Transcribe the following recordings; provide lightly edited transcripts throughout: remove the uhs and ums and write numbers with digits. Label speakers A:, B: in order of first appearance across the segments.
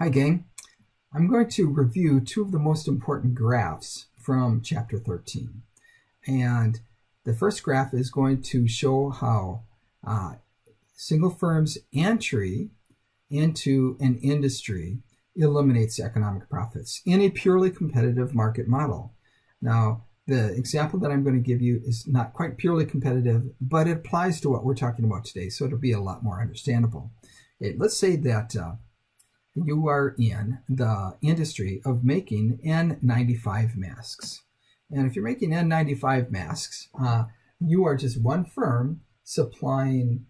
A: Hi, gang. I'm going to review two of the most important graphs from Chapter 13. And the first graph is going to show how single firms' entry into an industry eliminates economic profits in a purely competitive market model. Now, the example that I'm going to give you is not quite purely competitive, but it applies to what we're talking about today, so it'll be a lot more understandable. Okay, let's say that you are in the industry of making N95 masks. And if you're making N95 masks, you are just one firm supplying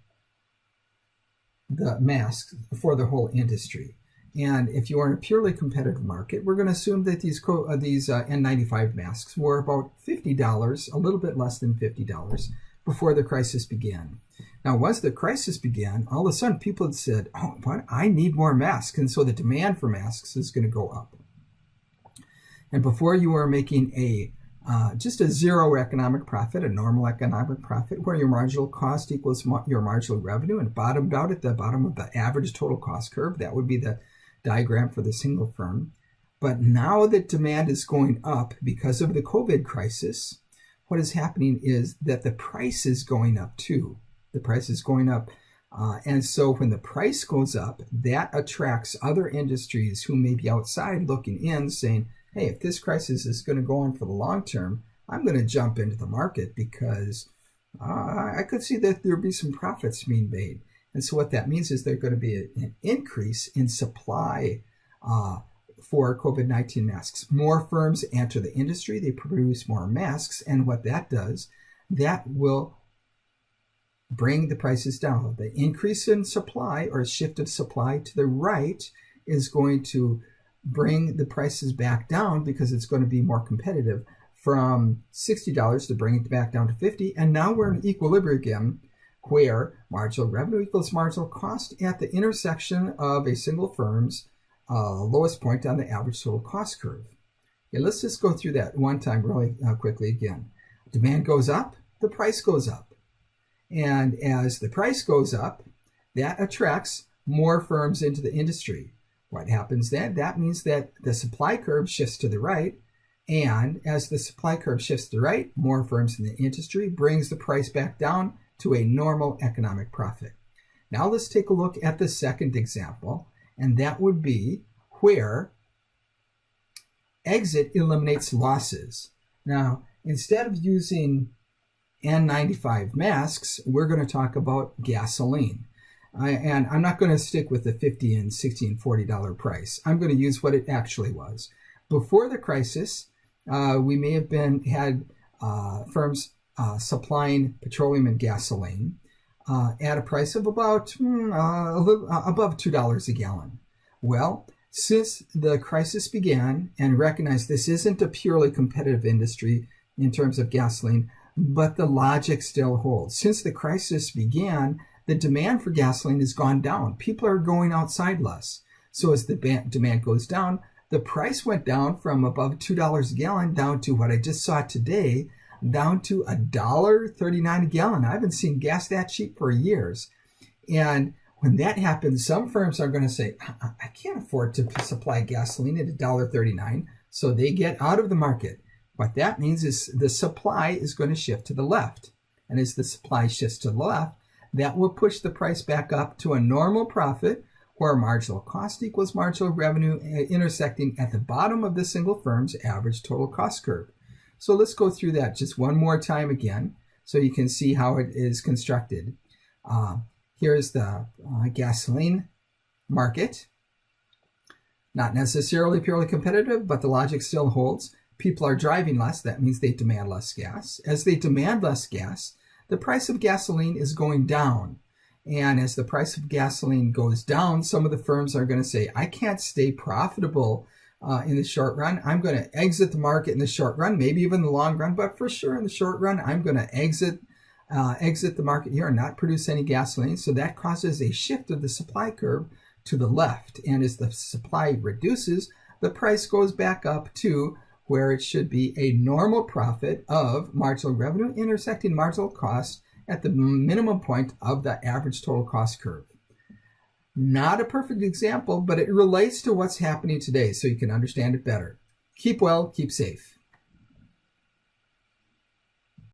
A: the masks for the whole industry. And if you are in a purely competitive market, we're going to assume that these N95 masks were about $50, a little bit less than $50, before the crisis began. Now, once the crisis began, all of a sudden people had said, oh, but I need more masks. And so the demand for masks is going to go up. And before you were making just a zero economic profit, a normal economic profit, where your marginal cost equals your marginal revenue, and bottomed out at the bottom of the average total cost curve. That would be the diagram for the single firm. But now that demand is going up because of the COVID crisis, what is happening is that the price is going up too. The price is going up. And so when the price goes up, that attracts other industries who may be outside looking in saying, hey, if this crisis is going to go on for the long term, I'm going to jump into the market because I could see that there'll be some profits being made. And so what that means is there's going to be an increase in supply for COVID-19 masks. More firms enter the industry, they produce more masks, and what that does, that will bring the prices down. The increase in supply or shift of supply to the right is going to bring the prices back down because it's going to be more competitive from $60 to bring it back down to $50. And now we're in equilibrium again, where marginal revenue equals marginal cost at the intersection of a single firm's lowest point on the average total cost curve. Okay, let's just go through that one time really quickly again. Demand goes up, the price goes up. And as the price goes up, that attracts more firms into the industry. What happens then? That means that the supply curve shifts to the right. And as the supply curve shifts to the right, more firms in the industry brings the price back down to a normal economic profit. Now let's take a look at the second example. And that would be where exit eliminates losses. Now, instead of using N95 masks, we're going to talk about gasoline. And I'm not going to stick with the $50 and $60 and $40 price. I'm going to use what it actually was. Before the crisis, we may have had firms supplying petroleum and gasoline at a price of about a little above $2 a gallon. Well, since the crisis began and recognized this isn't a purely competitive industry in terms of gasoline, but the logic still holds. Since the crisis began, the demand for gasoline has gone down. People are going outside less. So as the demand goes down, the price went down from above $2 a gallon down to what I just saw today, down to $1.39 a gallon. I haven't seen gas that cheap for years. And when that happens, some firms are going to say, I can't afford to supply gasoline at $1.39. So they get out of the market. What that means is the supply is going to shift to the left. And as the supply shifts to the left, that will push the price back up to a normal profit where marginal cost equals marginal revenue intersecting at the bottom of the single firm's average total cost curve. So let's go through that just one more time again so you can see how it is constructed. Here's the gasoline market. Not necessarily purely competitive, but the logic still holds. People are driving less. That means they demand less gas. As they demand less gas, the price of gasoline is going down. And as the price of gasoline goes down, some of the firms are going to say, I can't stay profitable in the short run. I'm going to exit the market in the short run, maybe even the long run, but for sure in the short run, I'm going to exit the market here and not produce any gasoline. So that causes a shift of the supply curve to the left. And as the supply reduces, the price goes back up to where it should be a normal profit of marginal revenue intersecting marginal cost at the minimum point of the average total cost curve. Not a perfect example, but it relates to what's happening today so you can understand it better. Keep well, keep safe.